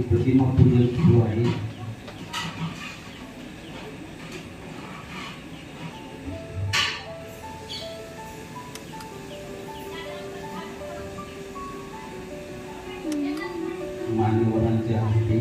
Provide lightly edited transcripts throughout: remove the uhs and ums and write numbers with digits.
प्रतिमा पूजन सुरू आहे। मान्यवरांच्या हस्ते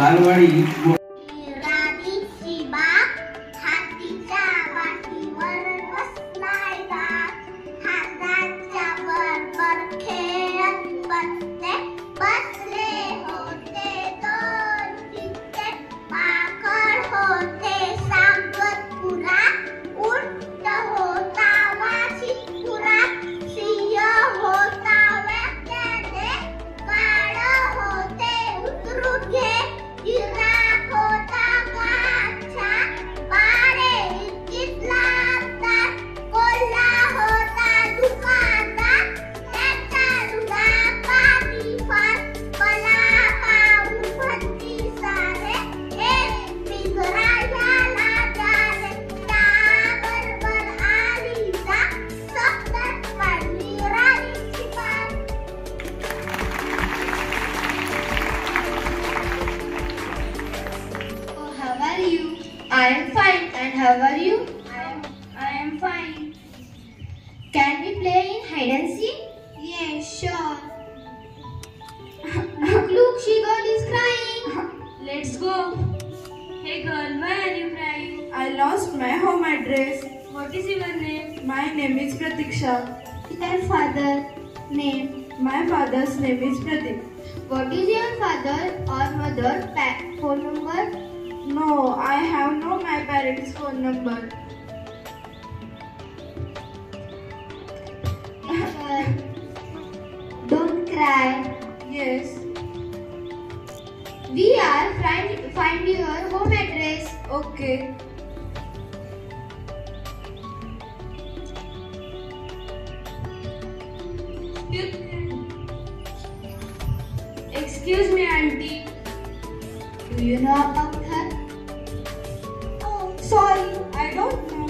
बालवाडी I am fine, and how are you? I am fine. Can we play in hide and seek? Yes, sure. Look, she girl is crying. Let's go. Hey girl, why are you crying? I lost my home address. What is your name? My name is Pratiksha. Your father name? My father's name is Pratik. What is your father or mother phone number? No, I have no my parents' phone number. Don't cry. Yes. We are trying to find your home address. Okay. Excuse me, auntie. Do you know about her? Oh, sorry, I don't know.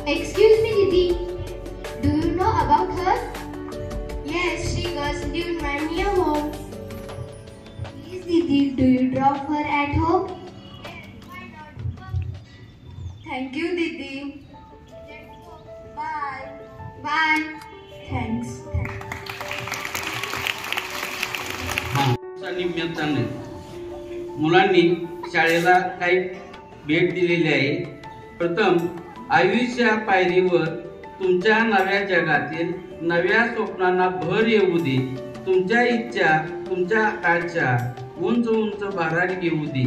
Excuse me, Didi. Do you know about her? Yes, she goes to my new home. Please, Didi, do you drop her at home? Thank you, Didi. Bye. Bye. Thanks. निमित्ताने मुलांनी शाळेला काही भेट दिलेली आहे. प्रथम आयुष्या पायरीवर तुमच्या नव्या जगातील नव्या स्वप्नांना भर येऊ दे. तुमच्या इच्छा तुमच्या आकांक्षा उंच उंच भारारी घेऊ दे.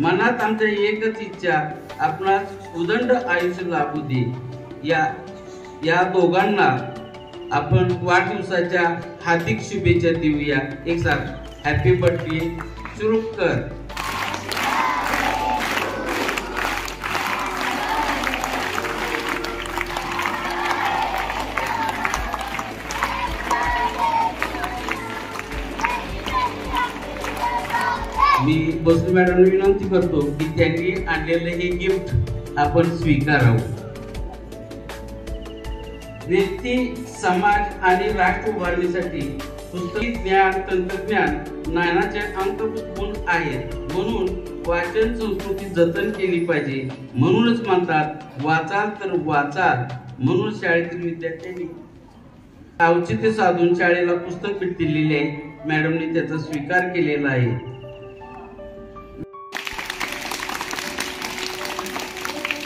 मनात आमच्या एकच इच्छा आपणास उदंड आयुष्य लाभू दे. या दोघांना आपण वाढदिवसाच्या हार्दिक शुभेच्छा देऊया. एक साथ हॅपी बर्थडे सुरू कर. मी बसू मॅडम विनंती करतो की त्यांनी आणलेले हे गिफ्ट आपण स्वीकारावं. व्यक्ती समाज आणि राष्ट्र उभारणीसाठी पुस्तकी ज्ञान तंत्रज्ञान ज्ञानाचे अंतर्भूत गुण आहेत. म्हणून वाचन संस्कृती जतन केली पाहिजे. म्हणूनच म्हणतात वाचाल तर वाचाल. म्हणून शाळेतील विद्यार्थ्यांनी औचित्य साधून शाळेला पुस्तक भेट दिलेले आहे. मॅडमने त्याचा स्वीकार केलेला आहे.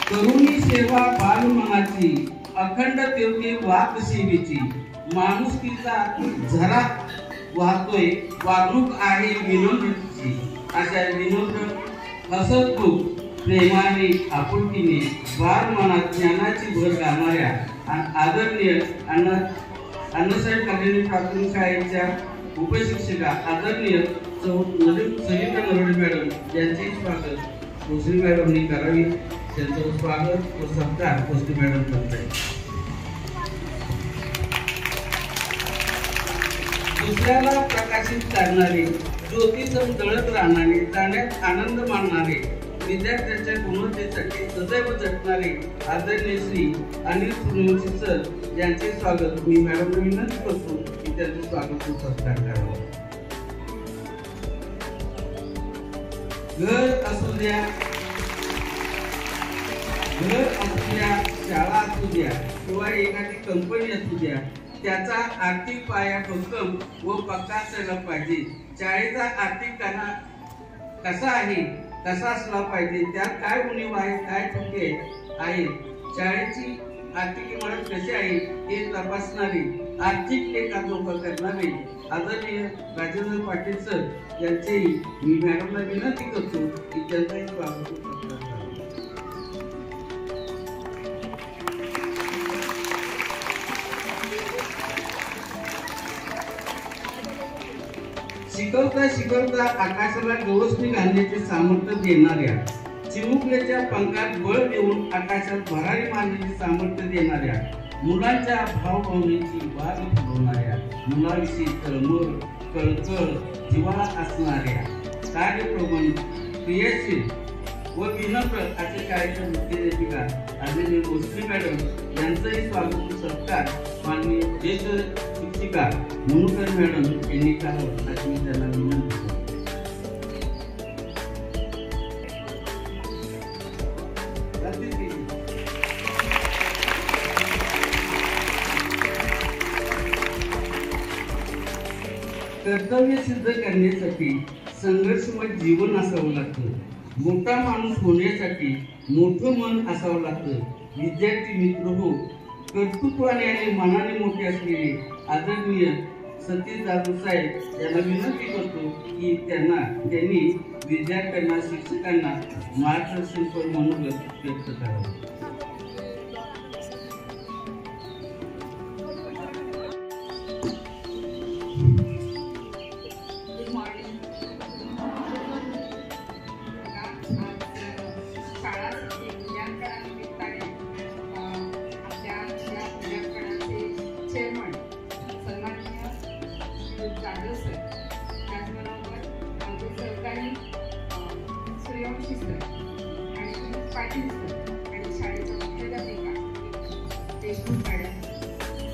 करुणी सेवा बालमनाची अखंड तेवते वात सेवेची. माणुसकीचा झरा वाहतोय वागणूक आहे विनम्रतेची. अशा विनम्र हसतमुख प्रेमाने आपुलकीने बालमनात ज्ञानाची भर घालणाऱ्या आदरणीय अण्णासाहेब कालेनी प्राथमिक शाळेच्या उपशिक्षिका आदरणीय सविता नरवडे मॅडम यांचे स्वागत भोसले मॅडमनी करावे. त्यांचं स्वागत व सत्कार भोसले मॅडम करत आहेत. दुसऱ्याला प्रकाशित करणारे ज्योती जळत राहणारे जाण्यात आनंद मानणारे विद्यार्थ्यांच्या गुणवत्तेसाठी सदैव झटणारे आदरणीय श्री अनिल सूर्यवंशी सर यांचे स्वागत मी मॅडमला विनंती करतो की त्यांचे स्वागत व सत्कार करावा. घर असू द्या घर असू द्या, शाळा असू द्या किंवा एखादी कंपनी असू द्या, त्याचा आर्थिक पाया भक्कम व पक्का असला पाहिजे. शाळेचा आर्थिक कसा आहे कसा असला पाहिजे, त्यात काय उणीव आहे, काय त्रुटी आहे, शाळेची आर्थिक इमारत कशी आहे हे तपासणारे, आर्थिक एकात्मक करणारे आदरणीय राजेंद्र पाटील सर यांचेही मी मॅडमला विनंती करतो की त्यांचाही स्वागत करतो. शिकवता शिकवता आकाशाला गवसणी घालण्याचे सामर्थ्य देणाऱ्या, चिमुकल्याच्या पंखात बळ देऊन आकाशात भरारी मारण्याचे सामर्थ्य देणाऱ्या, मुलांच्या भावभावनेची वाद फुलवणाऱ्या, मुलाविषयी तळमळ कळकळ जिव्हाळा असणाऱ्या, कार्यप्रवण क्रियाशील व विनम्र असे शाळेच्या मुख्याध्यापिका आदरणीय भोसले मॅडम यांचंही स्वागत सत्कार माननीय ज्येष्ठ शिक्षिका मुनुकर मॅडम यांनी करावं अशी मी त्यांना विनंती करतो. कर्तव्य सिद्ध करण्यासाठी संघर्षमय जीवन असावं लागतं. मोठा माणूस होण्यासाठी मोठं मन असावं लागतं. विद्यार्थी मित्र हो, कर्तृत्वाने आणि मनाने मोठे असलेले आदरणीय सतीश जाधव साहेब यांना विनंती करतो की त्यांनी विद्यार्थ्यांना शिक्षकांना मार्गदर्शनपर मनोगत व्यक्त करावं. सूर्यवंशी सर आणि पाटील सर आणि शाळेच्या मुख्याध्यापिका देशमुख मॅडम,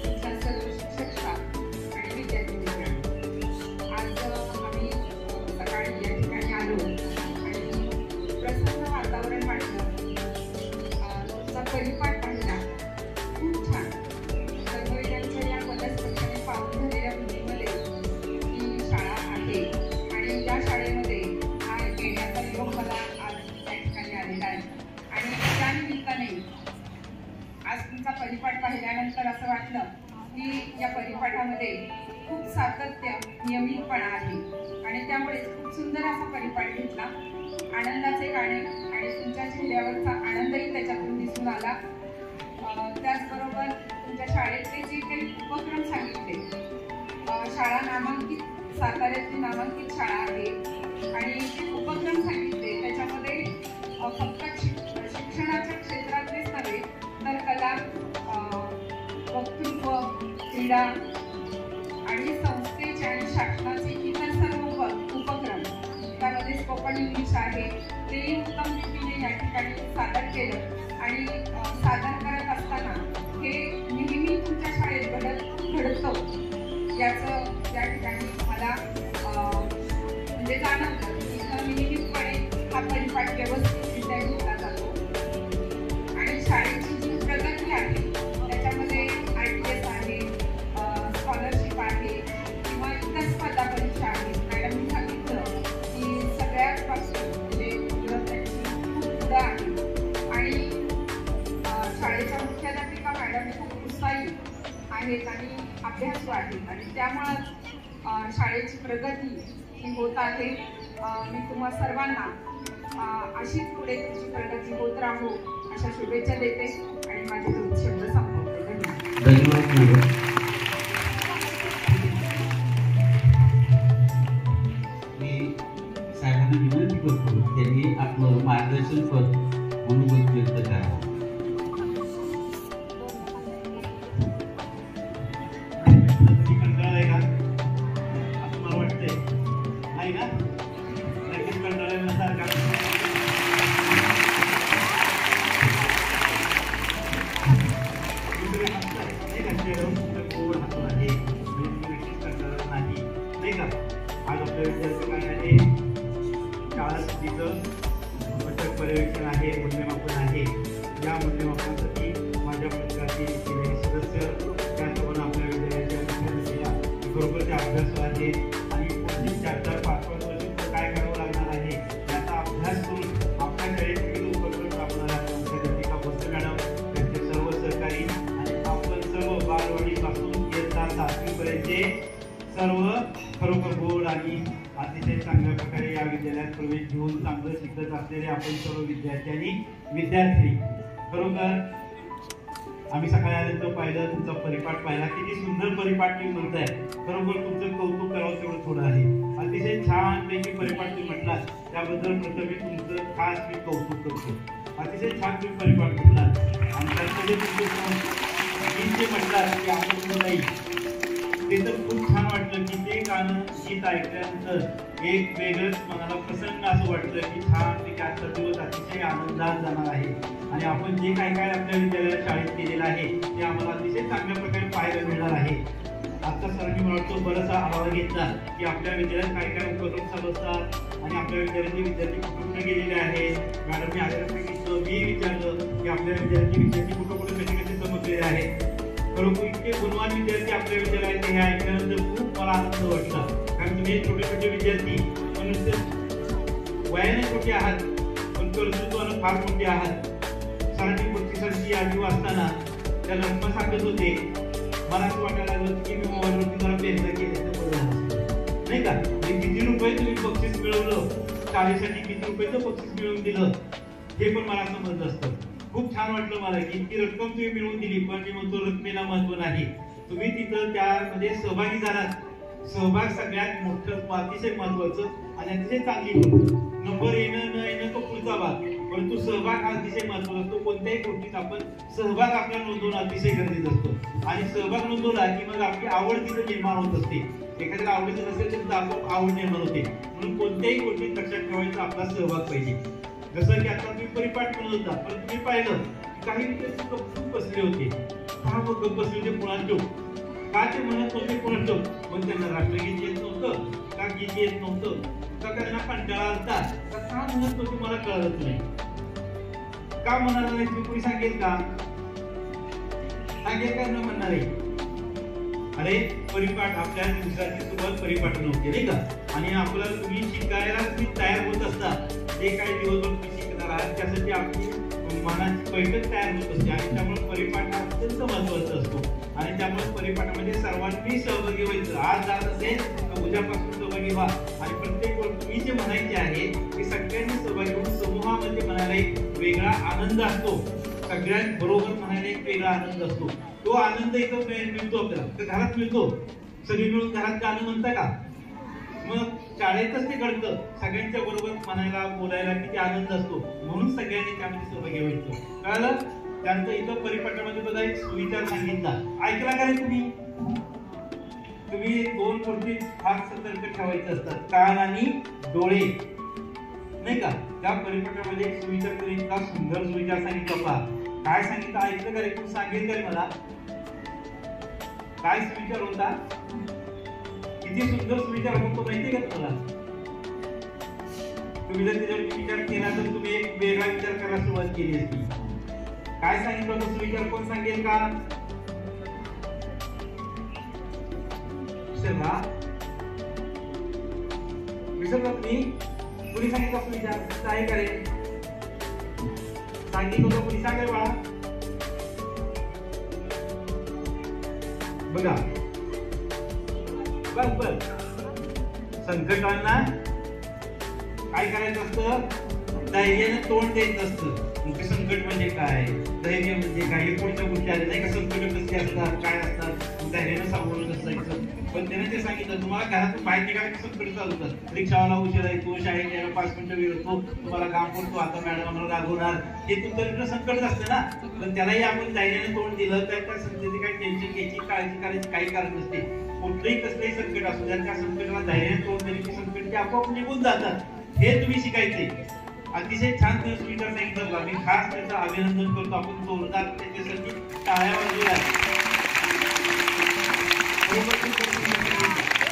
इथला सर्व शिक्षक स्टाफ आणि विद्यार्थी मित्रांनो, आज आम्ही सकाळी या ठिकाणी आलो आणि प्रसन्न वातावरण वाटलं. रोजचा परिपाठ पाहिला, खूप छान. सर्वविधांच्या या पदस्पर्शाने पाहून झालेल्या मुलीमध्ये ही शाळा आहे आणि या शाळेमध्ये मला आज त्या ठिकाणी आलेला आहे आणि त्या निमित्ताने आज तुमचा परिपाठ पाहिल्यानंतर असं वाटलं की या परिपाठामध्ये खूप सातत्य, नियमितपणा आहे आणि त्यामुळे खूप सुंदर असा परिपाठ घेतला. आनंदाचे गाणे आणि तुमच्या चेहऱ्यावरचा आनंदही त्याच्यातून दिसून आला. त्याचबरोबर तुमच्या शाळेतले जे काही उपक्रम सांगितले, शाळा नामांकित, साताऱ्यातली नामांकित शाळा आहे आणि जे उपक्रम सांगितले त्याच्यामध्ये फक्त शिक्षणाच्या क्षेत्रातलेच नव्हे तर कला, वक्तृत्व, क्रीडा आणि संस्थेचे आणि शासनाचे इतर सर्व उपक्रम, त्यामध्ये स्पोकन इंग्लिश आहे, तेही उत्तम रीतीने या ठिकाणी सादर केलं आणि सादर करत असताना हे नेहमी तुमच्या शाळेत घडतं याचं या ठिकाणी मला म्हणजे जाणवलं की नियमितपणे हा परिपाठ व्यवस्थितरित्या घेतला जातो आणि शाळेची जी प्रगती आहे त्याच्यामध्ये RTS आहे, स्कॉलरशिप आहे किंवा इतर स्पर्धा परीक्षा आहेत. मॅडमनी सांगितलं की सगळ्याच बाबतीत म्हणजे विद्यार्थ्यांची खूप पुढं आहे आणि शाळेच्या मुख्याध्यापिका मॅडम खूप उत्साही आहेत आणि अभ्यासू आहेत आणि त्यामुळं शाळेची प्रगती ही होत आहे. मी तुम्हा सर्वांना अशीच पुढे तुमची प्रगती होत राहू अशा शुभेच्छा देते आणि माझे 2 शब्द संपवते. धन्यवाद. मी साहेबांना विनंती करतो त्यांनी आपलं मार्गदर्शन मनोगत व्यक्त करावं. पर्यवेक्षण आहे, मूल्यमापन आहे, या खरोखरचे अभ्यास आहे आणि पुढची 4-5 वर्ष काय करावं लागणार आहे याचा अभ्यास करून आपल्या शाळेत विविध उपक्रम राबवणार आहे. दत्तिका भोसले मॅडम, त्यांचे सर्व सहकारी आणि आपण सर्व बालवाडीपासून इयत्ता 7वी पर्यंतचे सर्व खरोखर गोड आणि अतिशय चांगल्या प्रकारे या विद्यालयात प्रवेश घेऊन चांगलं शिकत असलेले आपण सर्व विद्यार्थी आणि विद्यार्थी, खरोखर आम्ही सकाळी आल्यानंतर पाहिलं, तुमचा परिपाठ पाहिला, किती सुंदर परिपाठ तुम्ही म्हणताय. खरोखर तुमचं कौतुक करावं तेवढं थोडं आहे. अतिशय छान पैकी परिपाठ तुम्ही म्हटला, त्याबद्दल प्रथम तुमचं खास मी कौतुक करतो. अतिशय छान तुम्ही परिपाठ म्हटला आणि त्यामध्ये तुमचं जे म्हटलं की आपण नाही ते तर खूप छान वाटलं की ते गाणं गीत ऐकल्यानंतर एक वेगळंच मनाला प्रसन्न असं वाटलं की छान पैकी आजचा दिवस अतिशय आनंदात जाणार आहे आणि आपण जे काय काय आपल्या विद्यालयात शाळेत केलेलं आहे ते आम्हाला अतिशय चांगल्या प्रकारे पाहायला मिळणार आहे. आता सरांनी मला वाटतं बराचसा आढावा घेतला की आपल्या विद्यालयात काय काय उपक्रम चालू असतात आणि आपल्या विद्यालयाचे विद्यार्थी कुठे गेलेले आहेत. मॅडमने आग्रह सांगितलं, मी विचारलं की आपल्या विद्यार्थी कुठे कसे समजलेले आहेत. खरोखर इतके गुणवान विद्यार्थी आपल्या विद्यालयात हे ऐकल्यानंतर खूप मला आनंद वाटला. कारण तुम्ही छोटे छोटे विद्यार्थी पण वयाने छोटे आहात पण कर्तृत्वाने फार मोठे आहात. सरांनी बक्षिसांची यादी वाचताना त्या रत्न सांगत होते, मला असं वाटायला लागलं की मी मोबाईलवरती जरा प्रयत्न केले तर बरं झालं नाही का. किती रुपये तुम्ही बक्षीस मिळवलं, शाळेसाठी किती रुपयाचं बक्षीस मिळवून दिलं हे पण मला समजलं असतं. खूप छान वाटलं मला की ती रक्कम तुम्ही मिळवून दिली, पण मी म्हणतो रकमेला महत्व नाही, तुम्ही तिथं त्यामध्ये सहभागी झालात. सहभाग सगळ्यात मोठं अतिशय महत्वाचं आणि अतिशय चांगली गोष्ट. नंबर येणं न येणं तो पुढचा भाग, परंतु सहभाग हा अतिशय महत्वाचा असतो. कोणत्याही गोष्टीत आपण सहभाग आपला नोंदवणं अतिशय गरजेचं असतं आणि सहभाग नोंदवला की मग आपली आवड तिथं निर्माण होत असते. एखाद्याला आवडीचं नसेल तर आपण आवड निर्माण होते. म्हणून कोणत्याही गोष्टीत लक्षात ठेवायचा आपला सहभाग पाहिजे. जसं की आता तुम्ही परिपाठ म्हणत होता, पण तुम्ही पाहिलं काही विद्यार्थी गप्प बसले होते. का गप्प बसले होते कुणाला का ते म्हणत नव्हते कुणाला पण त्यांना राष्ट्रगीत येत नव्हतं का गीत येत नव्हतं का त्यांना कंटाळा आलता का म्हणत नव्हते मला कळत नाही. का म्हणाला नाही तुम्ही कोणी सांगेल का न म्हणणार आहे. अरे परिपाठ आपल्या दिवसाची सुरुवात परिपाठ नव्हती नाही का. आणि आपल्याला तुम्ही शिकायला तुम्ही तयार होत असता. जे काही दिवसभर तुम्ही शिकणार आहात त्यासाठी आपली मनाची बैठक तयार होत असते आणि त्यामुळे परिपाठ हा अत्यंत महत्वाचा असतो आणि त्यामुळे परिपाठामध्ये सर्वांनी सहभागी व्हायचं. आज जात असेल तर उद्यापासून सहभागी व्हा आणि प्रत्येक गोष्ट तुम्ही जे म्हणायचे आहे ते सगळ्यांनी सहभागी होऊन समूहामध्ये म्हणायला एक वेगळा आनंद असतो. सगळ्यात बरोबर म्हणायला एक वेगळा आनंद असतो. तो आनंद इथं मिळतो आपल्याला घरात मिळतो. सगळी मिळून घरात गाणं म्हणता का, मग शाळेतच ते घडतं. सगळ्यांच्या बरोबर म्हणायला बोलायला किती आनंद असतो. म्हणून सगळ्यांनी त्यामध्ये सहभागी व्हायचं. कळलं. त्यानंतर इथं परिपाठामध्ये बघा एक सुविचार सांगितला, ऐकला का रे तुम्ही. तुम्ही दोन गोष्टी फार सतर्क ठेवायचे असतात, कान आणि डोळे नाही का. त्या परिपाठामध्ये एक सुविचार तरी इतका सुंदर सुविचार सांगितला पहा. काय सांगितलं ऐकलं का रे, तू सांगेल का रे मला. काय सुविचार होता, किती सुंदर सुविचार होतो माहितीये का तुम्हाला. तुम्ही जर त्याच्यावर विचार केला तर तुम्ही एक वेगळा विचार करायला सुरुवात केली असती. काय सांगितलं होतं सुविचार, कोण सांगेल का. विसरला तुम्ही. कुणी सांगितलं सुविचार आहे का रे, सांगितलं होतं कुणी, सांगेल बाळा. बघा बस संकटांना काय करायचं असतं, धैर्याने तोंड द्यायचं असतं. ते संकट म्हणजे काय, धैर्य म्हणजे काय, हे पुढच्या गोष्टी आल्या नाही का. संकट कसे असतात, काय असतात, धैर्याने सामोरं असायचं. पण त्याने ते सांगितलं तुम्हाला घरातून बाहेर निघायचे संकट चालू होतात. रिक्षावाला उशीर येतो, शाळेत यायला 5 मिनिटं वेळ होतो, तुम्हाला काम करतो, आता मॅडम आम्हाला रागवणार, हे तुमचं संकट असतं ना. पण त्यालाही आपण धैर्याने तोंड दिलं तर त्या संकटाची काही टेन्शन घ्यायची, काळजी करायची काही कारण नसते. कुठलंही कसलंही संकट असू द्या, त्या संकटाला धैर्याने तोंड दिले की संकट ते आपोआप निघून जातात. हे तुम्ही शिकायचे. अतिशय छान सुविचार सांगितलं. मी खास त्याचं अभिनंदन करतो. आपण जोरदार त्याच्यासाठी टाळ्या वाजवल्या.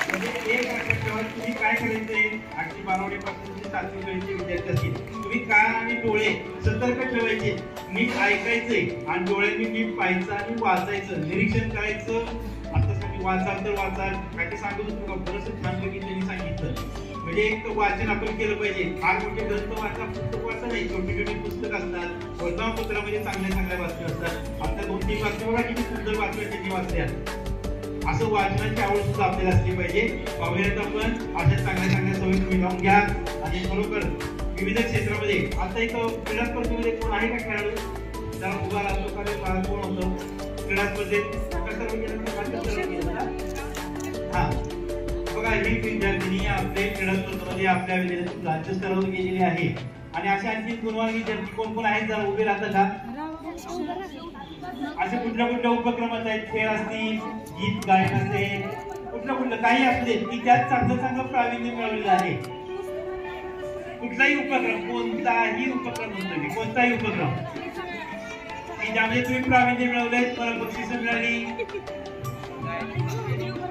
म्हणजे एक लक्षात ठेवा, तुम्ही काय करायचंय, 8वी 12वी पासून 7वी पर्यंतचे विद्यार्थी असतील, तुम्ही कान आणि डोळे सतर्क ठेवायचे, नीट ऐकायचंय आणि डोळ्यांनी नीट पाहायचं आणि वाचायचं, निरीक्षण करायचं. आता वाचाल तर वाचाल काय ते सांगत होतो का बरंच छानपैकी त्यांनी सांगितलं. म्हणजे एक वाचन आपण केलं पाहिजे. फार मोठे ग्रंथ वाचा, पुस्तक वाचा नाही, छोटी छोटी पुस्तक असतात, वर्तमानपत्रामध्ये चांगल्या चांगल्या बातम्या असतात. आता 2-3 बातम्या बघा किती सुंदर बातम्या त्यांनी वाचल्या. असं वाचनाची आवड सुद्धा आपल्याला असली पाहिजे. पाहूयात आपण अशा चांगल्या चांगल्या सवयी तुम्ही लावून घ्या आणि खरोखर विविध क्षेत्रामध्ये. आता एक क्रीडा स्पर्धेमध्ये कोण आहे का खेळाडू? त्याला उभा राहतो का कोण होतो क्रीडा स्पर्धेत? हा बघा, ही विद्यार्थिनी आपल्या क्रीडा स्पर्धेमध्ये आपल्या विद्यार्थी राज्य स्तरावर गेलेली आहे. आणि अशा आणखी गुणवान विद्यार्थी कोण कोण आहेत? जरा उभे राहतात का? असे कुठल्या कुठल्या उपक्रमात आहेत? खेळ असतील, गीत गायन असेल, कुठलं काही असले की त्यात चांगलं चांगलं प्रावीण्य मिळवलेलं आहे. कुठलाही उपक्रम, कोणताही उपक्रम म्हणतो मी, कोणताही उपक्रम की ज्यामध्ये तुम्ही प्रावीण्य मिळवले, मला बक्षीस मिळाली,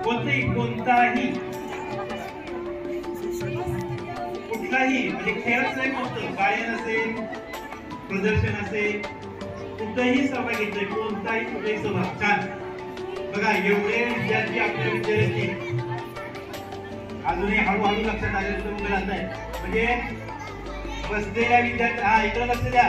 कोणताही कुठलाही म्हणजे खेळच नाही म्हणतो, गायन असेल, प्रदर्शन असेल, कुठेही सहभाग घेतोय, कोणताही कुठेही सहभाग. छान. बघा, एवढे विद्यार्थी आपल्या विद्यार्थी अजूनही हळूहळू लक्षात आल्यानंतर उभे राहत आहे. म्हणजे बसलेल्या विद्यार्थी, हा इकडे लक्ष द्या,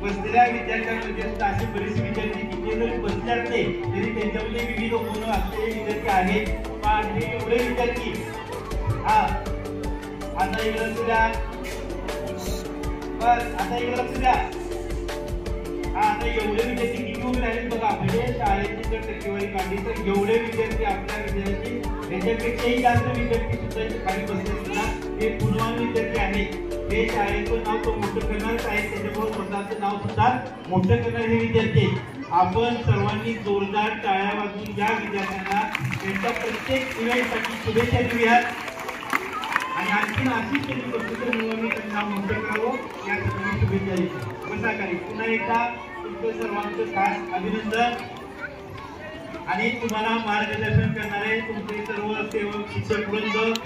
बसलेल्या विद्यार्थ्यांमध्ये असे बरेच विद्यार्थी तिथे जरी बसले असते तरी त्यांच्यामध्ये विविध गुण असलेले विद्यार्थी आहेत. पण हे एवढे विद्यार्थी, हा आता इकडे लक्ष द्या, बस आता इकडे लक्ष द्या. हा आता एवढे विद्यार्थी किती उभे राहिले बघा. म्हणजे शाळेची जर टक्केवारी काढली तर एवढे विद्यार्थी आपल्या विद्यार्थी, त्याच्यापेक्षाही जास्त विद्यार्थी सुद्धा खाली बसले सुद्धा हे गुणवान विद्यार्थी आहेत. हे शाळेचं नाव तो मोठं करणारच आहे, त्याच्यामुळे स्वतःचं नाव सुद्धा मोठं करणारे विद्यार्थी. आपण सर्वांनी जोरदार टाळ्या वाजवून या विद्यार्थ्यांना त्यांच्या प्रत्येक इव्हेंटसाठी शुभेच्छा देऊयात. आणि आणखी अशीच त्यांनी प्रत्येक मुलांनी त्यांना मोठं करावं यासाठी शुभेच्छा देतो. कसा करी पुन्हा एकदा तुमचं सर्वांचं खास अभिनंदन. आणि तुम्हाला मार्गदर्शन करणारे तुमचे सर्व सेवक, शिक्षक वृंद,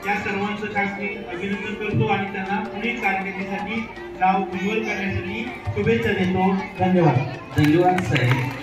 या सर्वांचं खास मी अभिनंदन करतो आणि त्यांना पुढील कारकिर्दीसाठी नाव उज्ज्वल करण्यासाठी शुभेच्छा देतो. धन्यवाद. धन्यवाद साहेब.